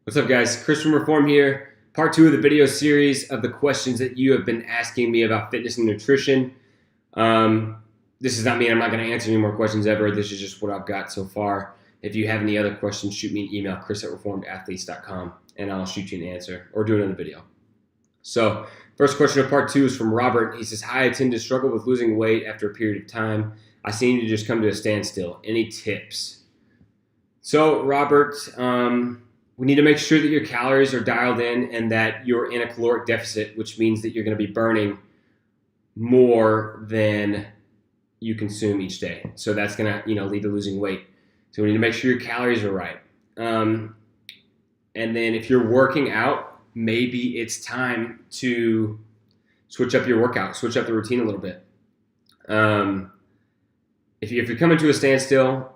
What's up, guys? Christian Reform here. Part 2 of the video series of the questions that you have been asking me about fitness and nutrition. This does not mean I'm not going to answer any more questions ever. This is just what I've got so far. If you have any other questions, shoot me an email, chris@reformedathletes.com, and I'll shoot you an answer or do another video. So, first question of part 2 is from Robert. He says, "Hi, I tend to struggle with losing weight after a period of time. I seem to just come to a standstill. Any tips?" So, Robert, we need to make sure that your calories are dialed in and that you're in a caloric deficit, which means that you're going to be burning more than you consume each day. So that's going to, lead to losing weight. So we need to make sure your calories are right. And then if you're working out, maybe it's time to switch up your workout, switch up the routine a little bit. If you're coming to a standstill,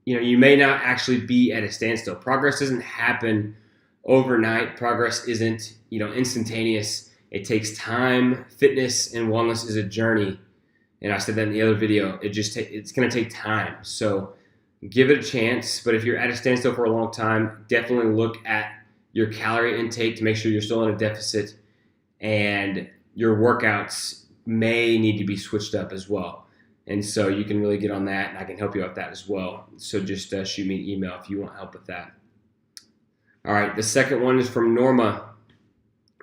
you may not actually be at a standstill. Progress doesn't happen overnight. Progress isn't, instantaneous. It takes time. Fitness and wellness is a journey. And I said that in the other video. It's going to take time. So give it a chance. But if you're at a standstill for a long time, definitely look at your calorie intake to make sure you're still in a deficit. And your workouts may need to be switched up as well. And so you can really get on that, and I can help you out with that as well. So just shoot me an email if you want help with that. All right, the second one is from Norma.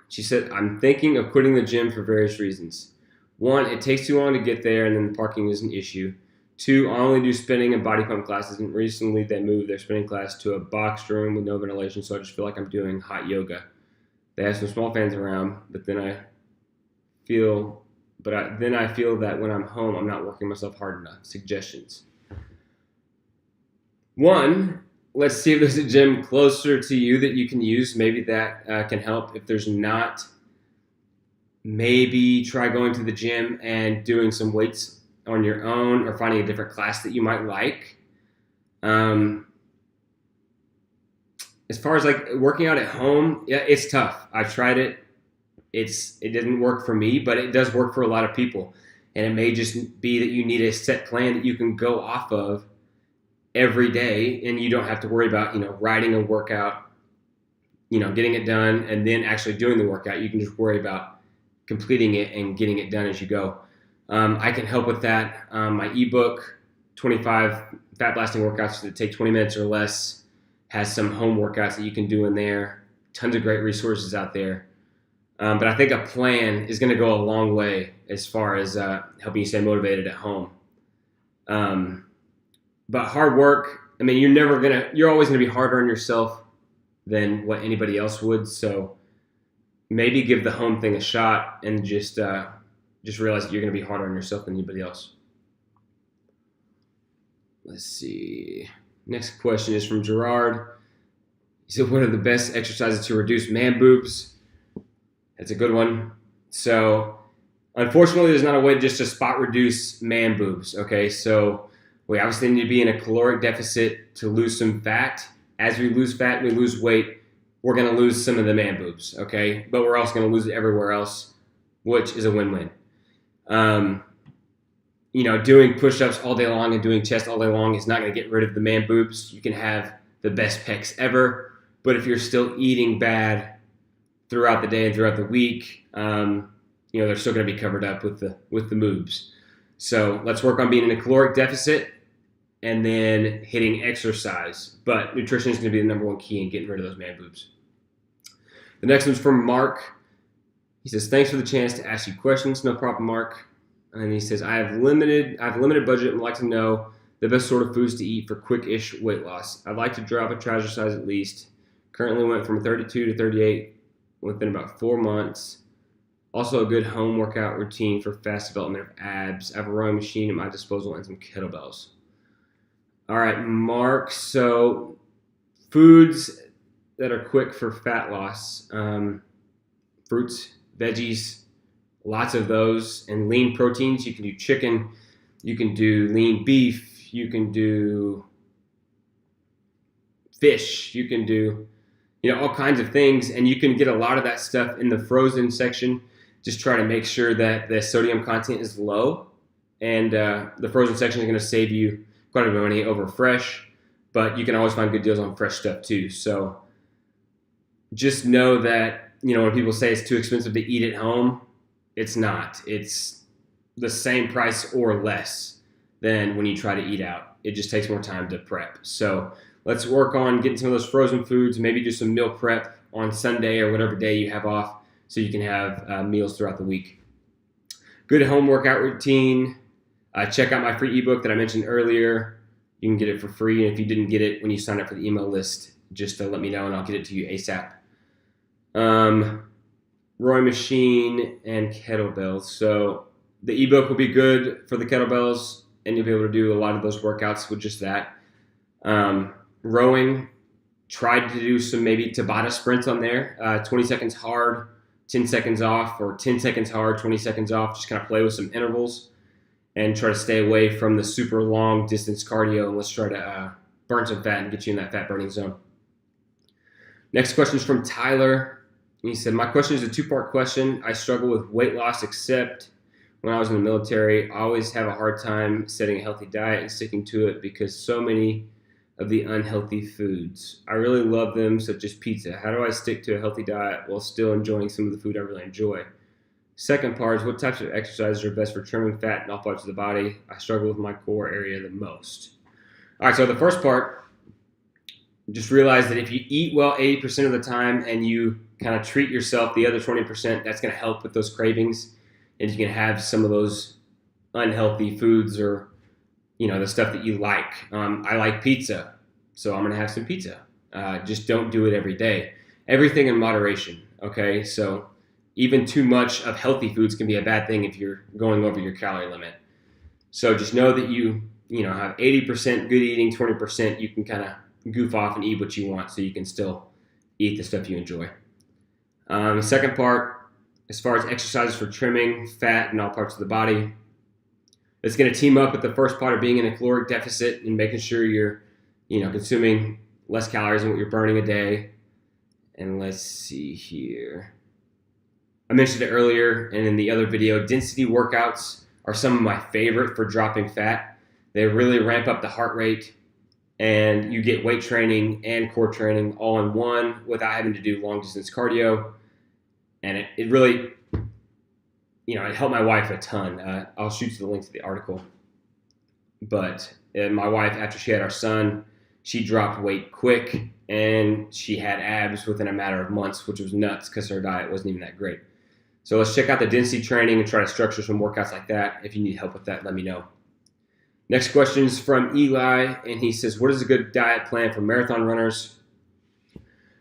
She said, "I'm thinking of quitting the gym for various reasons. 1, it takes too long to get there, and then the parking is an issue. 2, I only do spinning and body pump classes, and recently they moved their spinning class to a boxed room with no ventilation, so I just feel like I'm doing hot yoga. They have some small fans around, but then I feel that when I'm home, I'm not working myself hard enough. Suggestions." 1, let's see if there's a gym closer to you that you can use. Maybe that can help. If there's not, maybe try going to the gym and doing some weights on your own or finding a different class that you might like. As far as working out at home, yeah, it's tough. I've tried it. It didn't work for me, but it does work for a lot of people. And it may just be that you need a set plan that you can go off of every day, and you don't have to worry about, writing a workout, getting it done, and then actually doing the workout. You can just worry about completing it and getting it done as you go. I can help with that. My ebook, 25 fat blasting workouts that take 20 minutes or less, has some home workouts that you can do in there. Tons of great resources out there. But I think a plan is going to go a long way as far as helping you stay motivated at home. But hard work, you're always going to be harder on yourself than what anybody else would. So maybe give the home thing a shot and just realize that you're going to be harder on yourself than anybody else. Let's see. Next question is from Gerard. He said, "What are the best exercises to reduce man boobs?" That's a good one. So, unfortunately, there's not a way just to spot reduce man boobs, okay? So, we obviously need to be in a caloric deficit to lose some fat. As we lose fat, we lose weight, we're going to lose some of the man boobs, okay? But we're also going to lose it everywhere else, which is a win-win. Doing push-ups all day long and doing chest all day long is not going to get rid of the man boobs. You can have the best pecs ever, but if you're still eating bad throughout the day and throughout the week, they're still going to be covered up with the moobs. So let's work on being in a caloric deficit and then hitting exercise. But nutrition is going to be the number one key in getting rid of those man boobs. The next one's from Mark. He says, "Thanks for the chance to ask you questions." No problem, Mark. And he says, I have a limited budget and would like to know the best sort of foods to eat for quick-ish weight loss. I'd like to drop a trouser size at least. Currently went from 32 to 38 within about 4 months. Also a good home workout routine for fast development of abs. I have a rowing machine at my disposal and some kettlebells. All right, Mark. So foods that are quick for fat loss. Fruits, veggies, lots of those. And lean proteins. You can do chicken. You can do lean beef. You can do fish. You can do all kinds of things, and you can get a lot of that stuff in the frozen section. Just try to make sure that the sodium content is low, and the frozen section is going to save you quite a bit of money over fresh, but you can always find good deals on fresh stuff too. So just know that, when people say it's too expensive to eat at home, it's not. It's the same price or less than when you try to eat out. It just takes more time to prep. So let's work on getting some of those frozen foods, maybe do some meal prep on Sunday or whatever day you have off so you can have meals throughout the week. Good home workout routine. Check out my free ebook that I mentioned earlier. You can get it for free. And if you didn't get it when you sign up for the email list, just let me know and I'll get it to you ASAP. Rowing machine and kettlebells. So the ebook will be good for the kettlebells, and you'll be able to do a lot of those workouts with just that. Rowing, tried to do some maybe Tabata sprints on there. 20 seconds hard, 10 seconds off, or 10 seconds hard, 20 seconds off. Just kind of play with some intervals and try to stay away from the super long distance cardio, and let's try to burn some fat and get you in that fat burning zone. Next question is from Tyler. He said, my question is a two-part question. I struggle with weight loss, except when I was in the military. I always have a hard time setting a healthy diet and sticking to it because so many of the unhealthy foods. I really love them, such as pizza. How do I stick to a healthy diet while still enjoying some of the food I really enjoy? Second part is, what types of exercises are best for trimming fat in all parts of the body? I struggle with my core area the most. All right, so the first part, just realize that if you eat well 80% of the time and you kind of treat yourself the other 20%, that's going to help with those cravings. And you can have some of those unhealthy foods or, the stuff that you like. I like pizza, so I'm going to have some pizza. Just don't do it every day. Everything in moderation, okay? So even too much of healthy foods can be a bad thing if you're going over your calorie limit. So just know that you have 80% good eating, 20% you can kind of goof off and eat what you want so you can still eat the stuff you enjoy. The second part, as far as exercises for trimming fat in all parts of the body, it's going to team up with the first part of being in a caloric deficit and making sure you're, consuming less calories than what you're burning a day. And let's see here. I mentioned it earlier and in the other video, density workouts are some of my favorite for dropping fat. They really ramp up the heart rate, and you get weight training and core training all in one without having to do long distance cardio. And it really, it helped my wife a ton. I'll shoot you the link to the article. But my wife, after she had our son, she dropped weight quick and she had abs within a matter of months, which was nuts because her diet wasn't even that great. So let's check out the density training and try to structure some workouts like that. If you need help with that, let me know. Next question is from Eli, and he says, what is a good diet plan for marathon runners?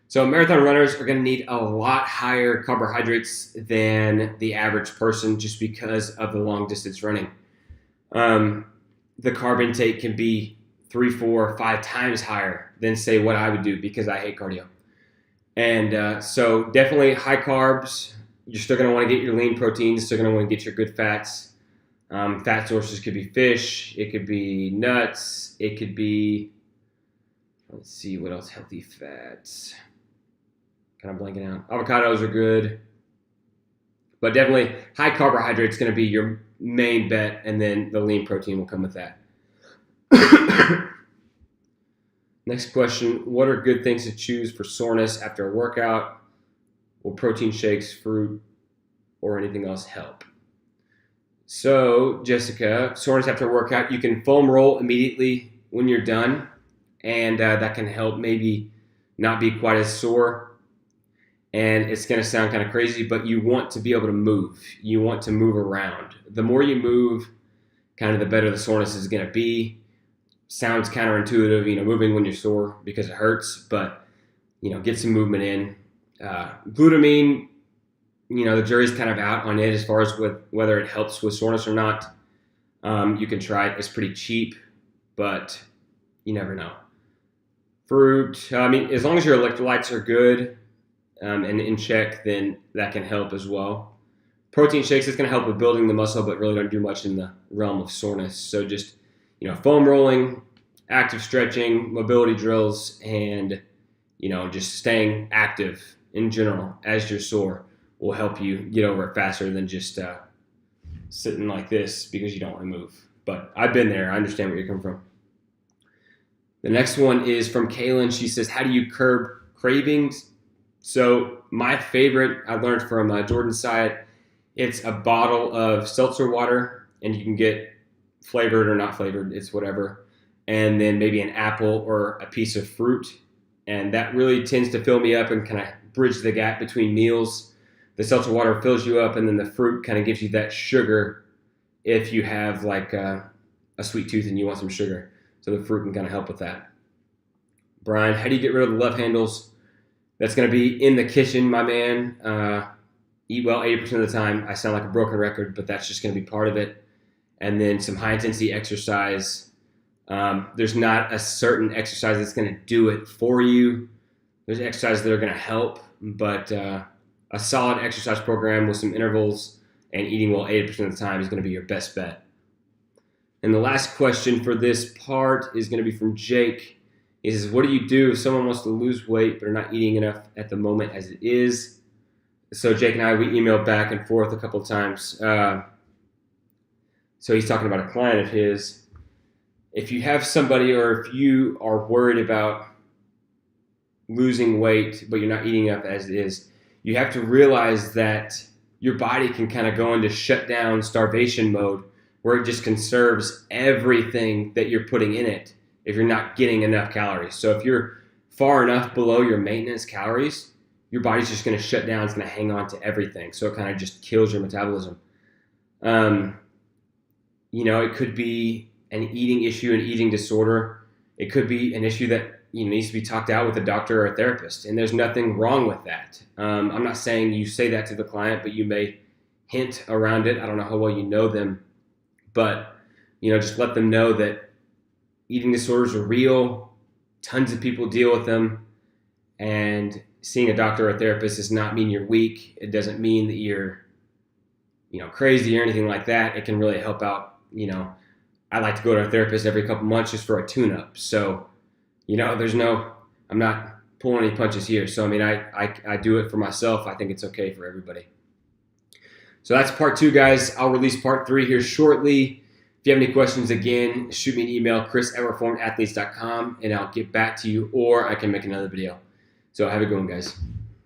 So marathon runners are going to need a lot higher carbohydrates than the average person just because of the long distance running. The carb intake can be 3, 4, 5 times higher than, say, what I would do because I hate cardio. And so definitely high carbs. You're still going to want to get your lean proteins, still going to want to get your good fats. Fat sources could be fish, it could be nuts, it could be, let's see, what else, healthy fats. Kind of blanking out. Avocados are good. But definitely high carbohydrates is going to be your main bet, and then the lean protein will come with that. Next question, what are good things to choose for soreness after a workout? Will protein shakes, fruit, or anything else help? So, Jessica, soreness after a workout, you can foam roll immediately when you're done, and that can help maybe not be quite as sore. And it's going to sound kind of crazy, but you want to be able to move. You want to move around. The more you move, kind of the better the soreness is going to be. Sounds counterintuitive, moving when you're sore because it hurts, but, get some movement in. Glutamine, the jury's kind of out on it as far as whether it helps with soreness or not. You can try it. It's pretty cheap, but you never know. Fruit, as long as your electrolytes are good and in check, then that can help as well. Protein shakes is going to help with building the muscle, but really don't do much in the realm of soreness. So just, foam rolling, active stretching, mobility drills, and, just staying active in general as you're sore will help you get over it faster than just sitting like this because you don't want to move. But I've been there. I understand where you're coming from. The next one is from Kaylin. She says, how do you curb cravings So my favorite, I learned from Jordan's side, it's a bottle of seltzer water, and you can get flavored or not flavored, it's whatever. And then maybe an apple or a piece of fruit. And that really tends to fill me up and kind of bridge the gap between meals. The seltzer water fills you up, and then the fruit kind of gives you that sugar if you have like a sweet tooth and you want some sugar. So the fruit can kind of help with that. Brian, how do you get rid of the love handles? That's going to be in the kitchen, my man. Eat well 80% of the time. I sound like a broken record, but that's just going to be part of it. And then some high-intensity exercise. There's not a certain exercise that's going to do it for you. There's exercises that are going to help, but a solid exercise program with some intervals and eating well 80% of the time is going to be your best bet. And the last question for this part is going to be from Jake. He says, what do you do if someone wants to lose weight but are not eating enough at the moment as it is? So Jake and I, we emailed back and forth a couple of times. So he's talking about a client of his. If you have somebody, or if you are worried about losing weight but you're not eating enough as it is, you have to realize that your body can kind of go into shutdown starvation mode where it just conserves everything that you're putting in it if you're not getting enough calories. So if you're far enough below your maintenance calories, your body's just going to shut down. It's going to hang on to everything. So it kind of just kills your metabolism. It could be an eating issue, an eating disorder. It could be an issue that needs to be talked out with a doctor or a therapist. And there's nothing wrong with that. I'm not saying you say that to the client, but you may hint around it. I don't know how well you know them, but just let them know that eating disorders are real. Tons of people deal with them, and seeing a doctor or a therapist does not mean you're weak. It doesn't mean that you're, crazy or anything like that. It can really help out. I like to go to a therapist every couple months just for a tune-up. So, I'm not pulling any punches here. So, I do it for myself. I think it's okay for everybody. So that's part 2, guys. I'll release part 3 here shortly. If you have any questions, again, shoot me an email, chris@reformedathletes.com, and I'll get back to you, or I can make another video. So have a good one, guys.